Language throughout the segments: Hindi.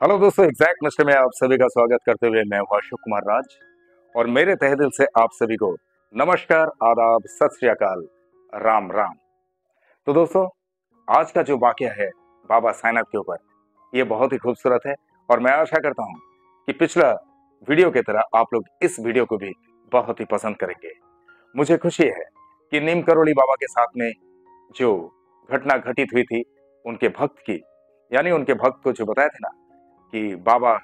हेलो दोस्तों, एग्जैक्ट मिस्टर में आप सभी का स्वागत करते हुए मैं हूं अशोक कुमार राज। और मेरे तहे दिल से आप सभी को नमस्कार, आदाब, सत श्री अकाल, राम राम। तो दोस्तों, आज का जो वाकया है बाबा साईनाथ के ऊपर, ये बहुत ही खूबसूरत है। और मैं आशा करता हूं कि पिछला वीडियो की तरह आप लोग इस वीडियो को भी बहुत ही पसंद करेंगे। मुझे खुशी है कि नीम करोली बाबा के साथ में जो घटना घटित हुई थी उनके भक्त की, यानी उनके भक्त को जो बताया था ना कि बाबा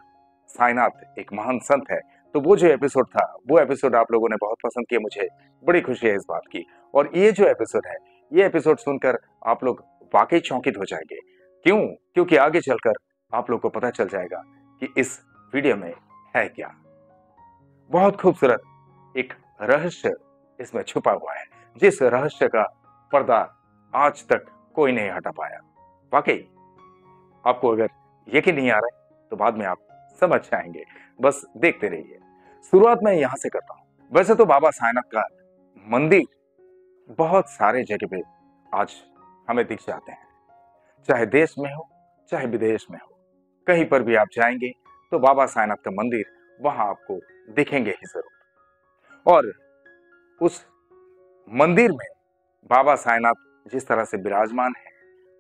साईनाथ एक महान संत है, तो वो जो एपिसोड था वो एपिसोड आप लोगों ने बहुत पसंद किया। मुझे बड़ी खुशी है इस बात की। और ये जो एपिसोड है, ये एपिसोड सुनकर आप लोग वाकई चौंकित हो जाएंगे। क्यों? क्योंकि आगे चलकर आप लोग को पता चल जाएगा कि इस वीडियो में है क्या। बहुत खूबसूरत एक रहस्य इसमें छुपा हुआ है, जिस रहस्य का पर्दा आज तक कोई नहीं हटा पाया। वाकई आपको अगर यकीन नहीं आ रहा है तो बाद में आप समझ जाएंगे, बस देखते रहिए। शुरुआत मैं यहां से करता हूं। वैसे तो बाबा साईनाथ का मंदिर बहुत सारे जगह पे आज हमें दिख जाते हैं, चाहे देश में हो चाहे विदेश में हो। कहीं पर भी आप जाएंगे तो बाबा साईनाथ का मंदिर वहां आपको दिखेंगे ही जरूर। और उस मंदिर में बाबा साईनाथ जिस तरह से विराजमान है,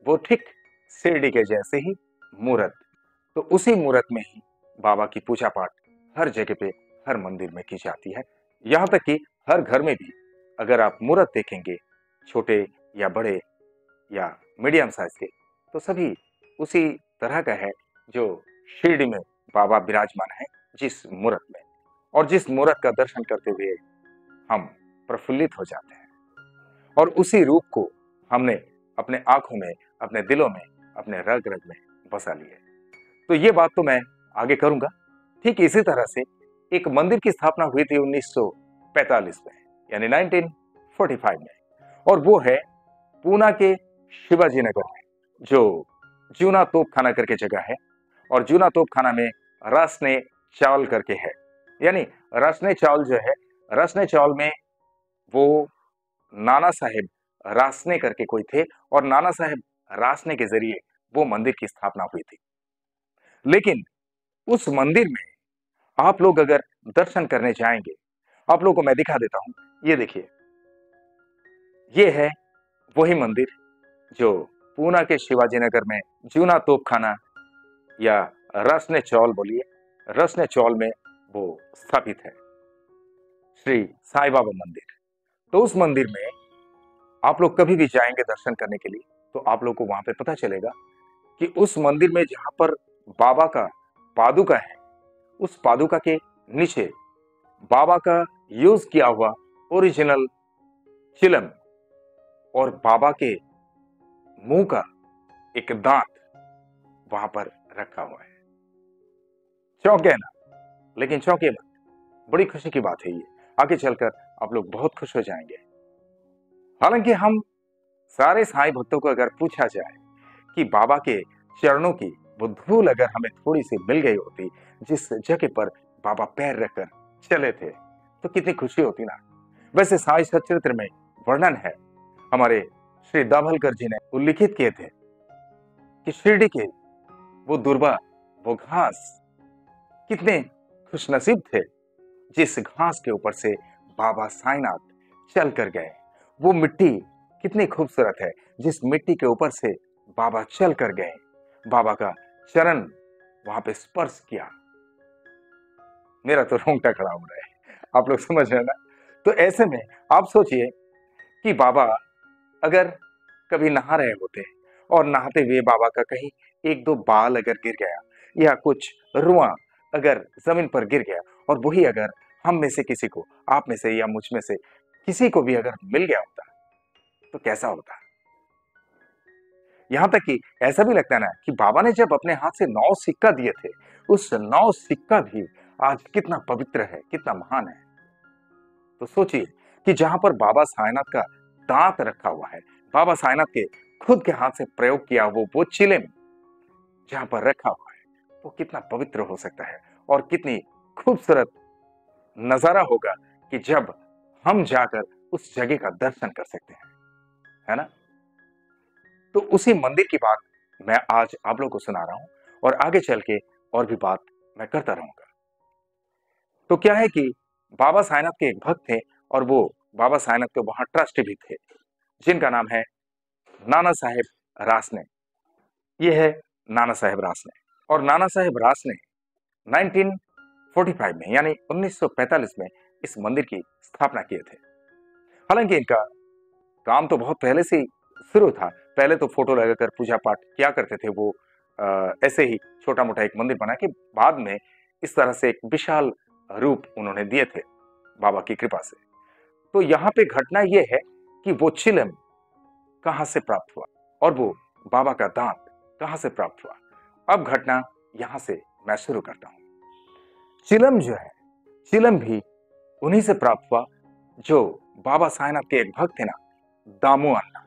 वो ठीक शिरडी के जैसे ही मूर्त। तो उसी मूर्त में ही बाबा की पूजा पाठ हर जगह पे, हर मंदिर में की जाती है। यहाँ तक कि हर घर में भी अगर आप मूर्त देखेंगे, छोटे या बड़े या मीडियम साइज के, तो सभी उसी तरह का है जो शिरडी में बाबा विराजमान है, जिस मूर्त में। और जिस मूर्त का दर्शन करते हुए हम प्रफुल्लित हो जाते हैं, और उसी रूप को हमने अपने आंखों में, अपने दिलों में, अपने रग रग में बसा लिया। तो ये बात तो मैं आगे करूंगा। ठीक इसी तरह से एक मंदिर की स्थापना हुई थी 1945 में, यानी 1945 में। और वो है पूना के शिवाजी नगर में, जो जूना तोपखाना करके जगह है। और जूना तोपखाना में रसने चावल करके है, यानी रसने चावल जो है, रसने चावल में वो नाना साहेब रासने करके कोई थे, और नाना साहेब रासने के जरिए वो मंदिर की स्थापना हुई थी। लेकिन उस मंदिर में आप लोग अगर दर्शन करने जाएंगे, आप लोगों को मैं दिखा देता हूं। ये देखिए, ये है वही मंदिर जो पूना के शिवाजी नगर में जूना तोपखाना, या रसने चौल बोलिए, रसने चौल में वो स्थापित है, श्री साईं बाबा मंदिर। तो उस मंदिर में आप लोग कभी भी जाएंगे दर्शन करने के लिए, तो आप लोग को वहां पे पता चलेगा कि उस मंदिर में जहां पर बाबा का पादुका है, उस पादुका के नीचे बाबा का यूज किया हुआ ओरिजिनल चिलम, और बाबा के मुंह का एक दांत वहां पर रखा हुआ है। चौंके ना? लेकिन चौंके मत, बड़ी खुशी की बात है ये। आगे चलकर आप लोग बहुत खुश हो जाएंगे। हालांकि हम सारे साईं भक्तों को अगर पूछा जाए कि बाबा के चरणों की वो धूल अगर हमें थोड़ी सी मिल गई होती, जिस जगह पर बाबा पैर रखकर चले थे, तो कितनी खुशी होती ना। वैसे साईं सच्चरित्र में वर्णन है, हमारे श्री दाभलकर जी ने उल्लिखित किए थे कि शिरडी के वो दुर्बा, वो घास, कितने खुशनसीब थे जिस घास के ऊपर से बाबा साईनाथ चल कर गए। वो मिट्टी कितनी खूबसूरत है जिस मिट्टी के ऊपर से बाबा चल कर गए, बाबा का चरण वहां पे स्पर्श किया। मेरा तो रोंगटा खड़ा हो रहा है, आप लोग समझ रहे हैं ना। तो ऐसे में आप सोचिए कि बाबा अगर कभी नहा रहे होते, और नहाते हुए बाबा का कहीं एक दो बाल अगर गिर गया, या कुछ रुआ अगर जमीन पर गिर गया, और वही अगर हम में से किसी को, आप में से या मुझ में से किसी को भी अगर मिल गया होता, तो कैसा होता। यहां तक कि ऐसा भी लगता है ना कि बाबा ने जब अपने हाथ से 9 सिक्का दिए थे, उस 9 सिक्का भी आज कितना पवित्र है, कितना महान है। तो सोचिए कि जहां पर बाबा साईनाथ का दांत रखा हुआ है, बाबा साईनाथ के खुद के हाथ से प्रयोग किया वो चिलम जहां पर रखा हुआ है, वो कितना पवित्र हो सकता है, और कितनी खूबसूरत नजारा होगा कि जब हम जाकर उस जगह का दर्शन कर सकते हैं, है ना। तो उसी मंदिर की बात मैं आज आप लोगों को सुना रहा हूं, और आगे चल के और भी बात मैं करता रहूंगा। तो क्या है कि बाबा साईंनाथ के एक भक्त थे और वो बाबा साईंनाथ के वहां ट्रस्ट भी थे, जिनका नाम है नाना साहेब रासने। ये है नाना साहेब रासने। और नाना साहेब रासने 1945 में यानी 1945 में इस मंदिर की स्थापना किए थे। हालांकि इनका काम तो बहुत पहले से ही शुरू था। पहले तो फोटो लगाकर पूजा पाठ किया करते थे वो, ऐसे ही छोटा मोटा एक मंदिर बना के बाद में इस तरह से एक विशाल रूप उन्होंने दिए थे बाबा की कृपा से। तो यहाँ पे घटना यह है कि वो चिलम कहां से प्राप्त हुआ और वो बाबा का दांत कहां से प्राप्त हुआ। अब घटना यहां से मैं शुरू करता हूं। चिलम जो है, चिलम भी उन्हीं से प्राप्त हुआ जो बाबा साईंनाथ के एक भक्त थे ना, दामू अन्ना।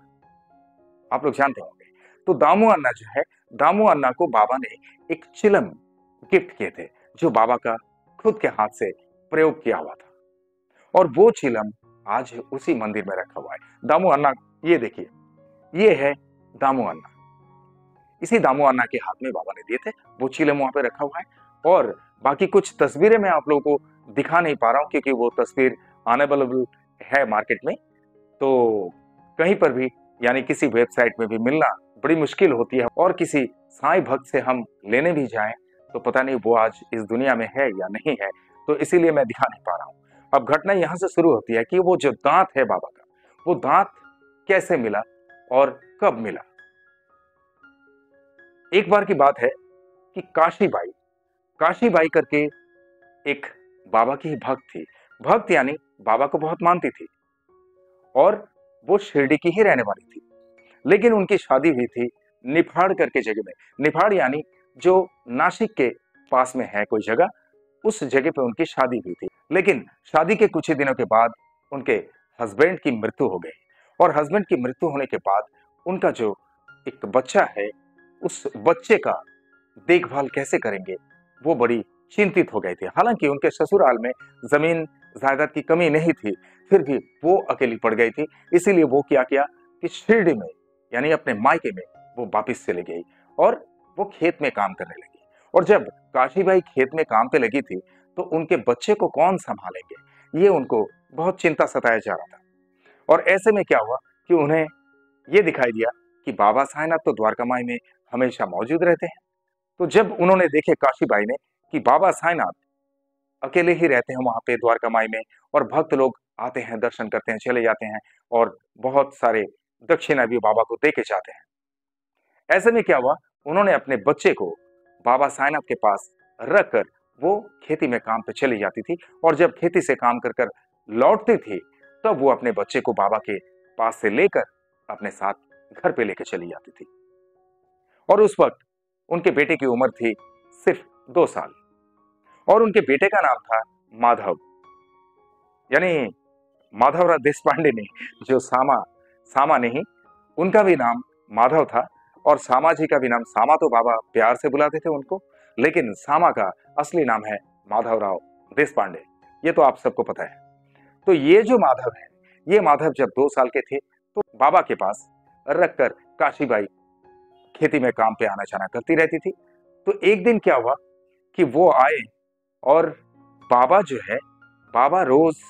आप लोग जानते होंगे। तो दामू अन्ना जो है, दामू अन्ना को बाबा ने एक चिलम गिफ्ट किए थे जो बाबा का खुद के हाथ से प्रयोग किया हुआ था। और वो चिलम आज उसी मंदिर में रखा हुआ है। दामू अन्ना, ये देखिए, ये है दामू अन्ना। इसी दामू अन्ना के हाथ में बाबा ने दिए थे, वो चिलम वहां पे रखा हुआ है। और बाकी कुछ तस्वीरें मैं आप लोगों को दिखा नहीं पा रहा हूं क्योंकि वो तस्वीर अनअवेलेबल है मार्केट में। तो कहीं पर भी यानी किसी वेबसाइट में भी मिलना बड़ी मुश्किल होती है, और किसी साईं भक्त से हम लेने भी जाएं तो पता नहीं वो आज इस दुनिया में है या नहीं है, तो इसीलिए मैं दिखा नहीं पा रहा हूं। अब घटना यहां से शुरू होती है कि वो जो दांत है बाबा का, वो दांत कैसे मिला और कब मिला। एक बार की बात है कि काशीबाई करके एक बाबा की भक्त थी। भक्त यानी बाबा को बहुत मानती थी और वो शिरडी की ही रहने वाली थी। लेकिन उनकी शादी हुई थी निफाड़ करके जगह में। निफाड़ यानी जो नासिक के पास में है कोई जगह, उस जगह पे उनकी शादी हुई थी। लेकिन शादी के कुछ ही दिनों के बाद उनके हस्बैंड की मृत्यु हो गई। और हस्बैंड की मृत्यु होने के बाद उनका जो एक बच्चा है, उस बच्चे का देखभाल कैसे करेंगे, वो बड़ी चिंतित हो गए थे। हालांकि उनके ससुराल में जमीन जायदाद की कमी नहीं थी, फिर भी वो अकेली पड़ गई थी। इसीलिए वो क्या किया कि शिरडी में यानी अपने मायके में वो वापिस चली गई और वो खेत में काम करने लगी। और जब काशीबाई खेत में काम पे लगी थी तो उनके बच्चे को कौन संभालेंगे, ये उनको बहुत चिंता सताया जा रहा था। और ऐसे में क्या हुआ कि उन्हें ये दिखाई दिया कि बाबा साईंनाथ तो द्वारका माई में हमेशा मौजूद रहते हैं। तो जब उन्होंने देखे काशीबाई ने कि बाबा साईंनाथ अकेले ही रहते हैं वहां पे द्वारका माई में, और भक्त लोग आते हैं, दर्शन करते हैं, चले जाते हैं, और बहुत सारे दक्षिणा भी बाबा को दे के जाते हैं। ऐसे में क्या हुआ, उन्होंने अपने बच्चे को बाबा साईंनाथ के पास रखकर वो खेती में काम पे चली जाती थी। और जब खेती से काम कर कर लौटती थी तब वो अपने बच्चे को बाबा के पास से लेकर अपने साथ घर पे लेकर चली जाती थी। और उस वक्त उनके बेटे की उम्र थी सिर्फ 2 साल और उनके बेटे का नाम था माधव, यानी माधवराव देशपांडे नहीं, जो सामा नहीं, उनका भी नाम माधव था। और सामा जी का भी नाम, सामा तो बाबा प्यार से बुलाते थे उनको, लेकिन सामा का असली नाम है माधवराव देशपांडे। ये तो आप सबको पता है। तो ये जो माधव है, ये माधव जब 2 साल के थे तो बाबा के पास रखकर काशीबाई खेती में काम पे आना जाना करती रहती थी। तो एक दिन क्या हुआ कि वो आए और बाबा जो है, बाबा रोज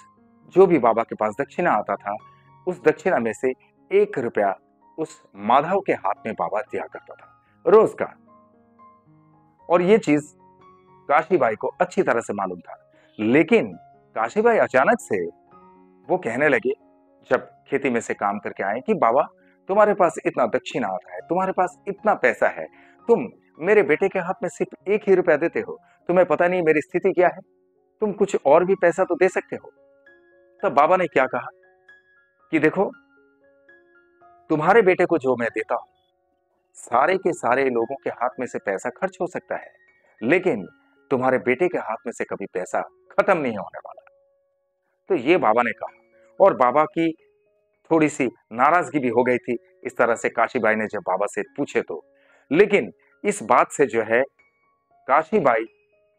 जो भी बाबा के पास दक्षिणा आता था, उस दक्षिणा में से 1 रुपया उस माधव के हाथ में बाबा दिया करता था रोज का। और ये चीज काशीबाई को अच्छी तरह से मालूम था। लेकिन काशीबाई अचानक से वो कहने लगे, जब खेती में से काम करके आए, कि बाबा तुम्हारे पास इतना दक्षिणा आता है, तुम्हारे पास इतना पैसा है, तुम मेरे बेटे के हाथ में सिर्फ 1 ही रुपया देते हो, तुम्हें पता नहीं मेरी स्थिति क्या है, तुम कुछ और भी पैसा तो दे सकते हो। तब बाबा ने क्या कहा कि देखो, तुम्हारे बेटे को जो मैं देता हूं, सारे के सारे लोगों के हाथ में से पैसा खर्च हो सकता है, लेकिन तुम्हारे बेटे के हाथ में से कभी पैसा खत्म नहीं होने वाला। तो ये बाबा ने कहा और बाबा की थोड़ी सी नाराजगी भी हो गई थी इस तरह से काशीबाई ने जब बाबा से पूछे तो। लेकिन इस बात से जो है काशीबाई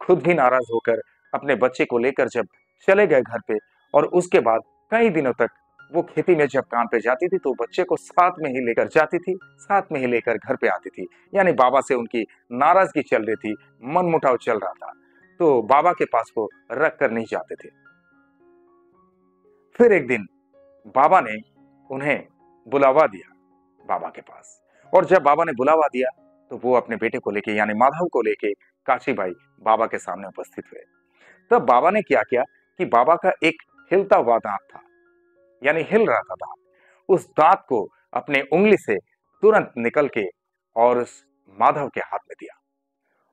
खुद भी नाराज होकर अपने बच्चे को लेकर जब चले गए घर पे, और उसके बाद कई दिनों तक वो खेती में जब काम पे जाती थी तो बच्चे को साथ में ही लेकर जाती थी, साथ में ही लेकर घर पे आती थी। यानी बाबा से उनकी नाराजगी चल रही थी, मनमुटाव चल रहा था, तो बाबा के पास वो रख कर नहीं जाते थे। फिर एक दिन बाबा ने उन्हें बुलावा दिया बाबा के पास, और जब बाबा ने बुलावा दिया तो वो अपने बेटे को लेके यानी माधव को लेके काशीबाई बाबा के सामने उपस्थित हुए। तब बाबा ने क्या किया कि बाबा का एक हिलता हुआ दांत था, यानी हिल रहा था दांत, उस दांत को अपने उंगली से तुरंत निकल के और उस माधव के हाथ में दिया।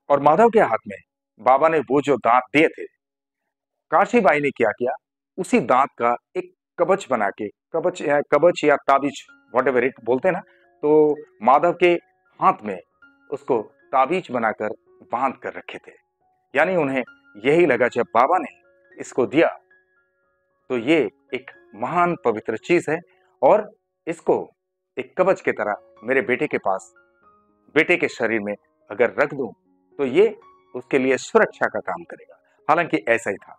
और माधव के हाथ में बाबा ने वो जो दांत दिए थे, काशीबाई ने क्या किया, उसी दांत का एक कवच बना के, कवच या ताबीज, वॉट एवर इट बोलते हैं ना, तो माधव के हाथ में उसको ताबीज बनाकर बांध कर रखे थे। यानी उन्हें यही लगा जब बाबा ने इसको दिया तो ये एक महान पवित्र चीज है, और इसको एक कवच की तरह मेरे बेटे के पास, बेटे के शरीर में अगर रख दूं तो ये उसके लिए सुरक्षा का काम करेगा। हालांकि ऐसा ही था,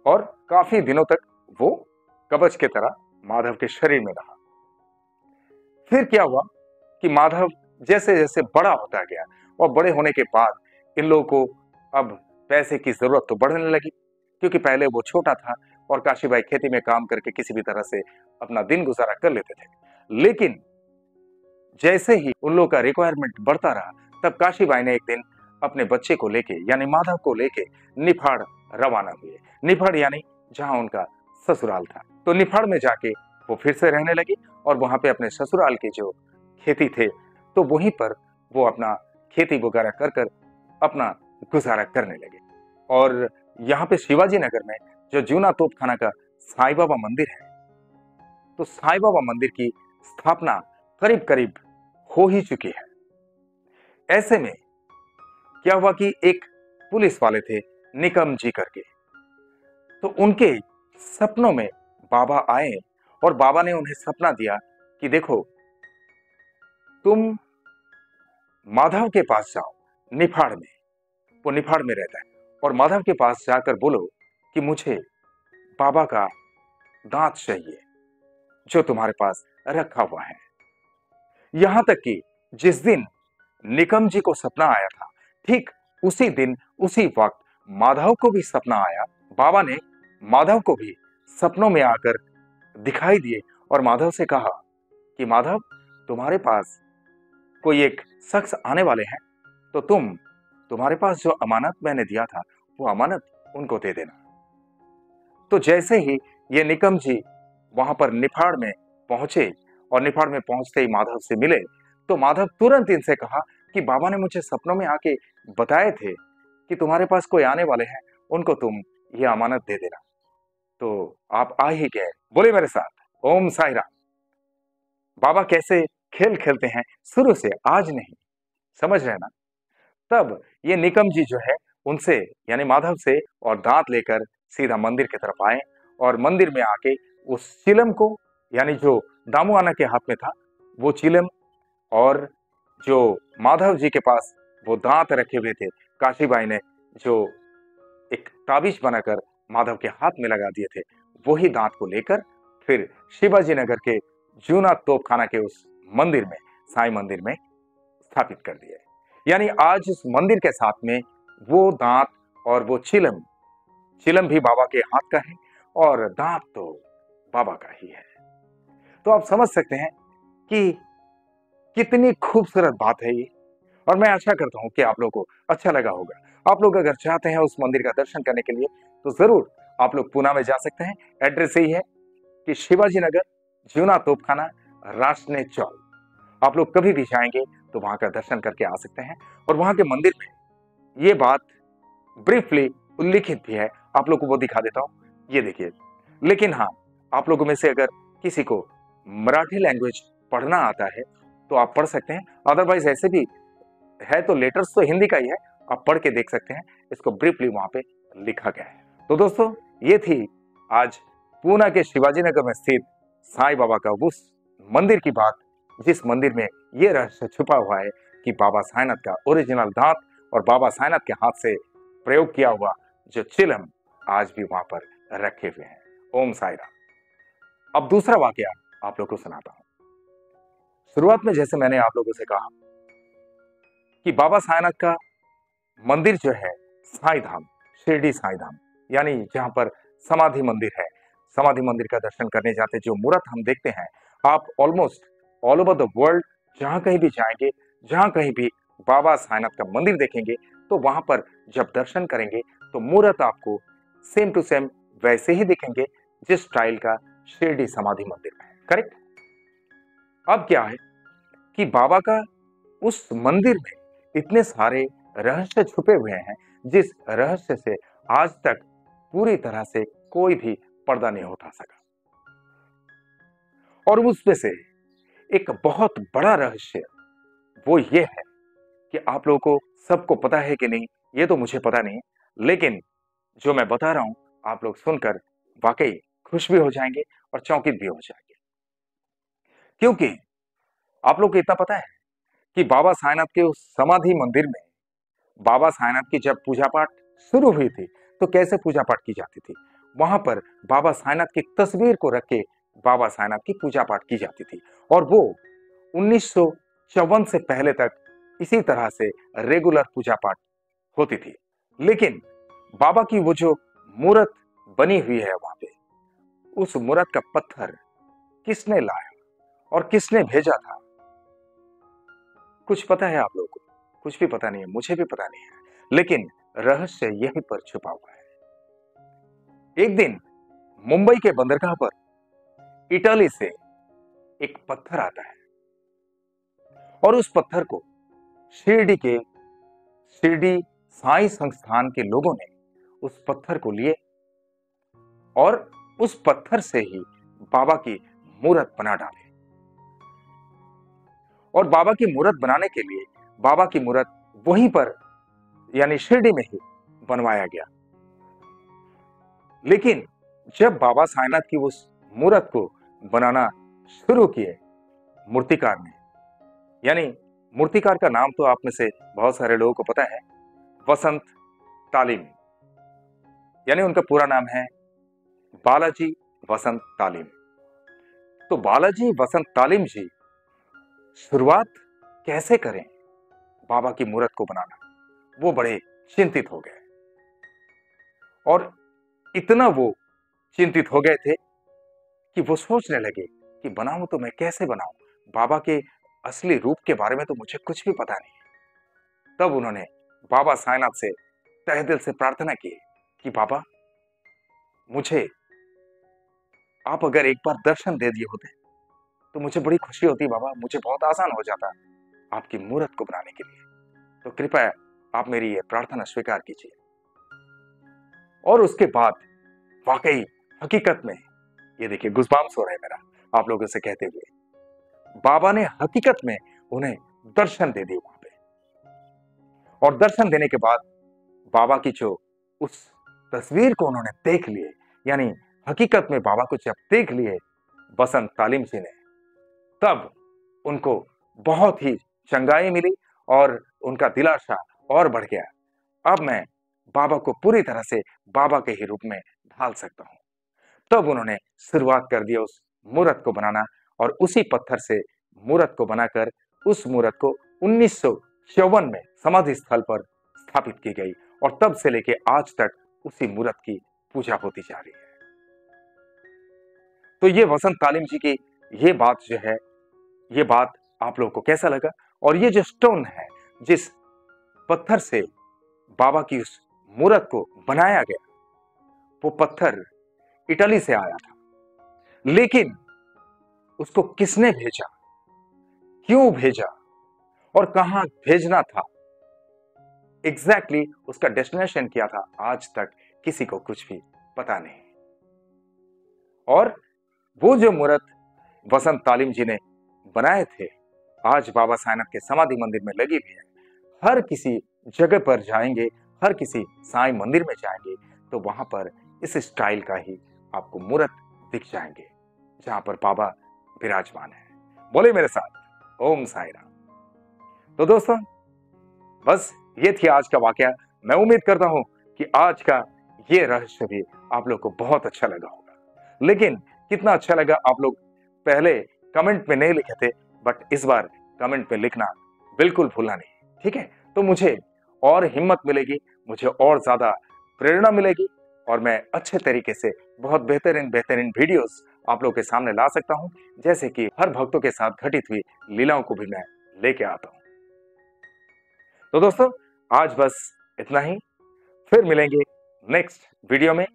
और काफी दिनों तक वो कवच की तरह माधव के शरीर में रहा। फिर क्या हुआ कि माधव जैसे जैसे बड़ा होता गया, और बड़े होने के बाद इन लोगों को अब पैसे की जरूरत तो बढ़ने लगी, क्योंकि पहले वो छोटा था और काशीबाई खेती में काम करके किसी भी तरह से अपना दिन गुजारा कर लेते थे। लेकिन जैसे ही उन लोगों का रिक्वायरमेंट बढ़ता रहा, तब काशीबाई ने एक दिन अपने बच्चे को लेके यानी माधव को लेके निफाड़ रवाना हुए। निफाड़ यानी जहां उनका ससुराल था। तो निफाड़ में जाके वो फिर से रहने लगी, और वहां पे अपने ससुराल की जो खेती थे तो वहीं पर वो अपना खेती वगैरह कर कर अपना गुजारा करने लगे। और यहाँ पे शिवाजी नगर में जो जूना तोपखाना का साईं बाबा मंदिर है, तो साईं बाबा मंदिर की स्थापना करीब करीब हो ही चुकी है। ऐसे में क्या हुआ कि एक पुलिस वाले थे निकम जी करके, तो उनके सपनों में बाबा आए, और बाबा ने उन्हें सपना दिया कि देखो, तुम माधव के पास जाओ निफाड़ में, वो निफाड़ में रहता है, और माधव के पास जाकर बोलो कि मुझे बाबा का दांत चाहिए जो तुम्हारे पास रखा हुआ है। यहां तक कि जिस दिन निकम जी को सपना आया था, ठीक उसी दिन उसी वक्त माधव को भी सपना आया। बाबा ने माधव को भी सपनों में आकर दिखाई दिए और माधव से कहा कि माधव, तुम्हारे पास कोई एक शख्स आने वाले हैं, तो तुम्हारे पास जो अमानत मैंने दिया था वो अमानत उनको दे देना। तो जैसे ही ये निकम जी वहां पर निफाड़ में पहुंचे, और निफाड़ में पहुंचते ही माधव से मिले, तो माधव तुरंत इनसे कहा कि बाबा ने मुझे सपनों में आके बताए थे कि तुम्हारे पास कोई आने वाले हैं, उनको तुम ये अमानत दे देना। तो आप आ ही गए, बोले मेरे साथ, ओम साई राम। बाबा कैसे खेल खेलते हैं शुरू से, आज नहीं, समझ रहे ना। तब ये निकम जी जो है उनसे यानी माधव से और दांत लेकर सीधा मंदिर की तरफ आए, और मंदिर में आके उस चिलम को, यानी जो दामुआना के हाथ में था वो चिलम, और जो माधव जी के पास वो दांत रखे हुए थे, काशीबाई ने जो एक ताबीज बनाकर माधव के हाथ में लगा दिए थे, वही दांत को लेकर फिर शिवाजी नगर के जूना तोपखाना के उस मंदिर में, साईं मंदिर में स्थापित कर दिए। यानी आज उस मंदिर के साथ में वो दांत और वो चिलम, चिलम भी बाबा के हाथ का है और दांत तो बाबा का ही है। तो आप समझ सकते हैं कि कितनी खूबसूरत बात है ये, और मैं आशा करता हूं कि आप लोगों को अच्छा लगा होगा। आप लोग अगर चाहते हैं उस मंदिर का दर्शन करने के लिए तो जरूर आप लोग पूना में जा सकते हैं। एड्रेस यही है कि शिवाजी नगर, जूना तोपखाना, राशने चौक। आप लोग कभी भी जाएंगे तो वहां का दर्शन करके आ सकते हैं। और वहां के मंदिर में ये बात ब्रीफली उल्लिखित भी है, आप लोग को वो दिखा देता हूं, ये देखिए। लेकिन हाँ, आप लोगों में से अगर किसी को मराठी लैंग्वेज पढ़ना आता है तो आप पढ़ सकते हैं, अदरवाइज ऐसे भी है तो लेटर्स तो हिंदी का ही है, आप पढ़ के देख सकते हैं, इसको ब्रीफली वहां पे लिखा गया है। तो दोस्तों, ये थी आज पूना के शिवाजी नगर में स्थित साईं बाबा का उस मंदिर की बात, जिस मंदिर में ये रहस्य छुपा हुआ है कि बाबा साईनाथ का ओरिजिनल दांत और बाबा साईनाथ के हाथ से प्रयोग किया हुआ जो चिलम आज भी वहां पर रखे हुए हैं। ओम साई राम। अब दूसरा वाकया आप लोगों को सुनाता हूं। शुरुआत में जैसे मैंने आप लोगों से कहा कि बाबा साईनाथ का मंदिर जो है साईं धाम, शिरडी साईं धाम, यानी जहां पर समाधि मंदिर है, समाधि मंदिर का दर्शन करने जाते जो मूर्त हम देखते हैं, आप almost all over the world जहां कहीं भी जाएंगे, जहां कहीं भी बाबा साईनाथ का मंदिर देखेंगे, तो वहां पर जब दर्शन करेंगे तो मूर्त आपको सेम टू सेम वैसे ही दिखेंगे जिस स्टाइल का शिरडी समाधि मंदिर में है। करेक्ट। अब क्या है कि बाबा का उस मंदिर में इतने सारे रहस्य छुपे हुए हैं जिस रहस्य से आज तक पूरी तरह से कोई भी पर्दा नहीं उठा सका। और उसमें से एक बहुत बड़ा रहस्य वो ये है कि आप लोगों को सबको पता है कि नहीं ये तो मुझे पता नहीं, लेकिन जो मैं बता रहा हूं आप लोग सुनकर वाकई खुश भी हो जाएंगे और चौंकित भी हो जाएंगे। क्योंकि आप लोग को इतना पता है कि बाबा साईनाथ के उस समाधि मंदिर में बाबा साईनाथ की जब पूजा पाठ शुरू हुई थी तो कैसे पूजा पाठ की जाती थी। वहां पर बाबा साईनाथ की तस्वीर को रख के बाबा साईनाथ की पूजा पाठ की जाती थी और वो 1954 से पहले तक इसी तरह से रेगुलर पूजा पाठ होती थी। लेकिन बाबा की वो जो मूर्त बनी हुई है वहां पे, उस मूर्त का पत्थर किसने लाया और किसने भेजा था, कुछ पता है आप लोगों को? कुछ भी पता नहीं है, मुझे भी पता नहीं है, लेकिन रहस्य यहीं पर छुपा हुआ है। एक दिन मुंबई के बंदरगाह पर इटली से एक पत्थर आता है और उस पत्थर को शिरडी साईं संस्थान के लोगों ने उस पत्थर को लिए और उस पत्थर से ही बाबा की मूर्त बना डाले। और बाबा की मूर्त बनाने के लिए बाबा की मूर्त वहीं पर यानी शिरडी में ही बनवाया गया। लेकिन जब बाबा साईनाथ की उस मूर्त को बनाना शुरू किए मूर्तिकार ने, यानी मूर्तिकार का नाम तो आप में से बहुत सारे लोगों को पता है, वसंत तालीम, यानी उनका पूरा नाम है बालाजी वसंत तालीम। तो बालाजी वसंत तालीम जी शुरुआत कैसे करें बाबा की मूर्त को बनाना, वो बड़े चिंतित हो गए और इतना वो चिंतित हो गए थे कि वो सोचने लगे कि बनाऊं तो मैं कैसे बनाऊं, बाबा के असली रूप के बारे में तो मुझे कुछ भी पता नहीं। तब उन्होंने बाबा साईनाथ से तहे दिल से प्रार्थना की कि बाबा मुझे आप अगर एक बार दर्शन दे दिए होते तो मुझे बड़ी खुशी होती बाबा, मुझे बहुत आसान हो जाता आपकी मूर्त को बनाने के लिए। तो कृपया आप मेरी ये प्रार्थना स्वीकार कीजिए। और उसके बाद वाकई हकीकत में, ये देखिए गुज़बाम्स हो रहे हैं मेरा आप लोगों से कहते हुए, बाबा ने हकीकत में उन्हें दर्शन दे दिए वहां पे। और दर्शन देने के बाद बाबा की जो उस तस्वीर को उन्होंने देख लिए, यानी हकीकत में बाबा को जब देख लिए वसंत तालीम जी ने, तब उनको बहुत ही चंगाई मिली और उनका दिलासा और बढ़ गया। अब मैं बाबा को पूरी तरह से बाबा के ही रूप में ढाल सकता हूं। तब उन्होंने शुरुआत कर दिया उस मूर्त को बनाना और उसी पत्थर से मूर्त को बनाकर उस मूर्त को 1954 में समाधि स्थल पर स्थापित की गई और तब से लेके आज तक उसी मूर्त की पूजा होती जा रही है। तो ये वसंत तालीम जी की ये बात जो है, ये बात आप लोगों को कैसा लगा? और ये जो स्टोन है, जिस पत्थर से बाबा की उस मूर्त को बनाया गया, वो पत्थर इटली से आया था, लेकिन उसको किसने भेजा, क्यों भेजा और कहां भेजना था, एग्जैक्टली उसका डेस्टिनेशन क्या था, आज तक किसी को कुछ भी पता नहीं। और वो जो मूर्त वसंत तालीम जी ने बनाए थे आज बाबा साईनाथ के समाधि मंदिर में लगी हुई है। हर किसी जगह पर जाएंगे, हर किसी साईं मंदिर में जाएंगे तो वहां पर इस स्टाइल का ही आपको मूर्त दिख जाएंगे जहां पर बाबा विराजमान है। बोले मेरे साथ ओम साई राम। तो दोस्तों बस ये थी आज का वाकया। मैं उम्मीद करता हूं कि आज का ये रहस्य भी आप लोग को बहुत अच्छा लगा होगा। लेकिन कितना अच्छा लगा। आप लोग पहले कमेंट में नहीं लिखे थे, बट इस बार कमेंट में लिखना बिल्कुल भूलना नहीं, ठीक है? तो मुझे और हिम्मत मिलेगी, मुझे और ज्यादा प्रेरणा मिलेगी और मैं अच्छे तरीके से बहुत बेहतरीन बेहतरीन वीडियोस आप लोगों के सामने ला सकता हूं, जैसे कि हर भक्तों के साथ घटित हुई लीलाओं को भी मैं लेके आता हूं। तो दोस्तों, आज बस इतना ही। फिर मिलेंगे नेक्स्ट वीडियो में।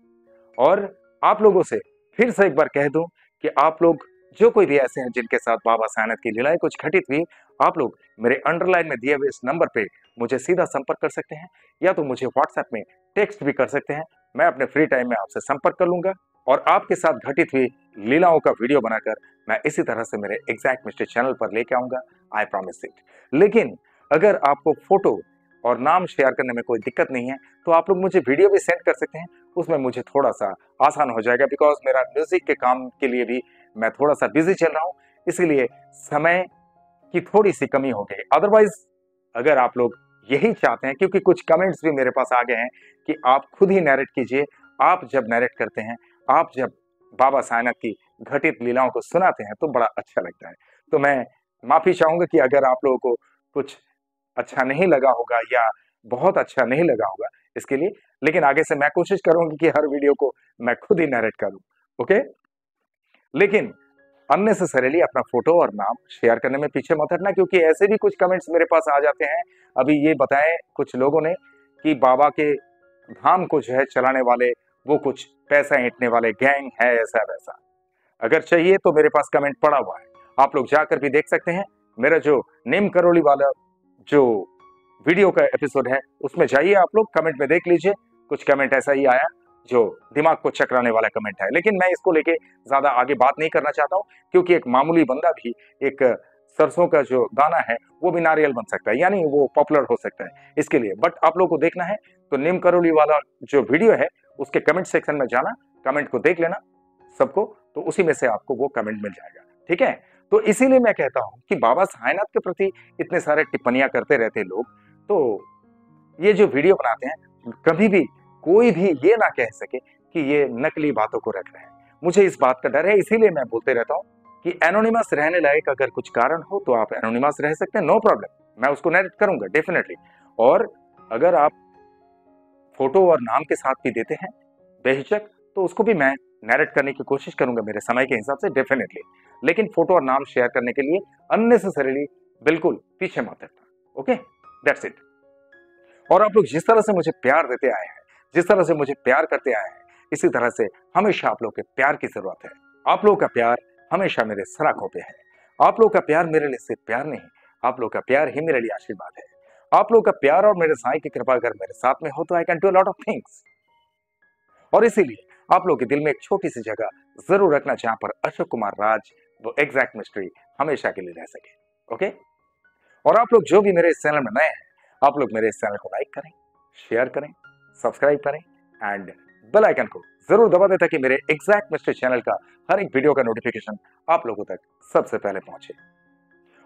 और आप लोगों से फिर से एक बार कह दूं कि आप लोग जो कोई भी ऐसे हैं जिनके साथ बाबा साईनाथ की लीलाएं कुछ घटित हुई, आप लोग मेरे अंडरलाइन में दिए हुए इस नंबर पे मुझे सीधा संपर्क कर सकते हैं, या तो मुझे व्हाट्सएप में टेक्स्ट भी कर सकते हैं। मैं अपने फ्री टाइम में आपसे संपर्क कर लूंगा और आपके साथ घटित हुई लीलाओं का वीडियो बनाकर मैं इसी तरह से मेरे एग्जैक्ट मिस्ट्री चैनल पर लेके आऊंगा। I promise it. लेकिन अगर आपको फोटो और नाम शेयर करने में कोई दिक्कत नहीं है, तो आप लोग मुझे वीडियो भी सेंड कर सकते हैं। उसमें मुझे थोड़ा सा आसान हो जाएगा, बिकॉज मेरा म्यूजिक के काम के लिए भी मैं थोड़ा सा बिजी चल रहा हूं, इसीलिए समय की थोड़ी सी कमी हो गई। अदरवाइज अगर आप लोग यही चाहते हैं, क्योंकि कुछ कमेंट्स भी मेरे पास आ गए हैं कि आप खुद ही नैरेट कीजिए, आप जब नैरेट करते हैं, आप जब बाबा साईनाथ की घटित लीलाओं को सुनाते हैं तो बड़ा अच्छा लगता है। तो मैं माफी चाहूंगा कि अगर आप लोगों को कुछ अच्छा नहीं लगा होगा या बहुत अच्छा नहीं लगा होगा इसके लिए, लेकिन आगे से मैं कोशिश करूंगी कि हर वीडियो को मैं खुद ही नैरेट करूं। ओके? लेकिन अननेसेसरीली अपना फोटो और नाम शेयर करने में पीछे मत हटना, क्योंकि ऐसे भी कुछ कमेंट्स मेरे पास आ जाते हैं। अभी ये बताएं कुछ लोगों ने कि बाबा के धाम को जो है चलाने वाले वो कुछ पैसा ऐंठने वाले गैंग है, ऐसा वैसा। अगर चाहिए तो मेरे पास कमेंट पड़ा हुआ है, आप लोग जाकर भी देख सकते हैं। मेरा जो नीम करोली वाला जो वीडियो का एपिसोड है उसमें जाइए, आप लोग कमेंट में देख लीजिए। कुछ कमेंट ऐसा ही आया जो दिमाग को चकराने वाला कमेंट है, लेकिन मैं इसको लेके ज्यादा आगे बात नहीं करना चाहता हूं, क्योंकि एक मामूली बंदा भी एक सरसों का जो दाना है वो भी नारियल बन सकता है, यानी वो पॉपुलर हो सकता है इसके लिए। बट आप लोग को देखना है तो नीम करोली वाला जो वीडियो है उसके कमेंट सेक्शन में जाना, कमेंट को देख लेना सबको, तो उसी में से आपको वो कमेंट मिल जाएगा, ठीक है? तो इसीलिए मैं कहता हूं कि बाबा साईनाथ के प्रति इतने सारे टिप्पणियां करते रहते लोग, तो ये जो वीडियो बनाते हैं कभी भी कोई भी ये ना कह सके कि ये नकली बातों को रख रहे हैं। मुझे इस बात का डर है, इसीलिए मैं बोलते रहता हूं कि एनोनिमस रहने लायक अगर कुछ कारण हो तो आप एनोनिमस रह सकते हैं, नो प्रॉब्लम, मैं उसको नैरेट करूंगा डेफिनेटली। और अगर आप फोटो और नाम के साथ भी देते हैं बेहिचक, तो उसको भी मैं नैरेट करने की कोशिश करूंगा मेरे समय के हिसाब से डेफिनेटली। लेकिन फोटो और नाम शेयर करने के लिए अननेसेसरीली बिल्कुल पीछे मत हटना। Okay, that's it. और आप लोग जिस तरह से मुझे प्यार देते आए हैं, जिस तरह से मुझे प्यार करते आए हैं, इसी तरह से हमेशा आप लोग के प्यार की जरूरत है। आप लोग का प्यार हमेशा मेरे सराखों पे है। आप लोग का प्यार मेरे लिए सिर्फ प्यार नहीं, आप लोग का प्यार ही मेरे लिए आशीर्वाद है। आप लोग का प्यार और मेरे साईं की कृपा अगर मेरे साथ में हो तो I can do lot of things. और इसीलिए आप लोग के दिल में एक छोटी सी जगह जरूर रखना जहां पर अशोक कुमार राज वो एग्जैक्ट मिस्ट्री हमेशा के लिए रह सके। ओके? और आप लोग जो भी मेरे इस चैनल में नए हैं, आप लोग मेरे इस चैनल को लाइक करें, शेयर करें, सब्सक्राइब करें एंड बेल आइकन को जरूर दबा दें, ताकि मेरे एग्जैक्ट मिस्ट्री चैनल का हर एक वीडियो का नोटिफिकेशन आप लोगों तक सबसे पहले पहुंचे।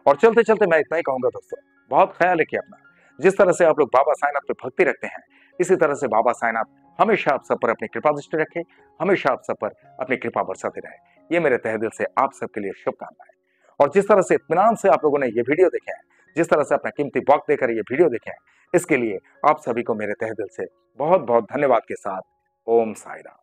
और चलते चलते मैं इतना ही कहूंगा दोस्तों, बहुत ख्याल रखिए अपना। जिस तरह से आप लोग बाबा साईनाथ पे भक्ति रखते हैं, इसी तरह से बाबा साईनाथ हमेशा आप सब पर अपनी कृपा दृष्टि रखे, हमेशा आप सब पर अपनी कृपा बरसाते रहे। ये मेरे तहे दिल से आप सबके लिए शुभकामनाएं। और जिस तरह से इत्मीनान से आप लोगों ने ये वीडियो देखे हैं, जिस तरह से अपना कीमती वक्त देकर ये वीडियो देखे हैं, इसके लिए आप सभी को मेरे तहे दिल से बहुत बहुत धन्यवाद के साथ ओम साई राम।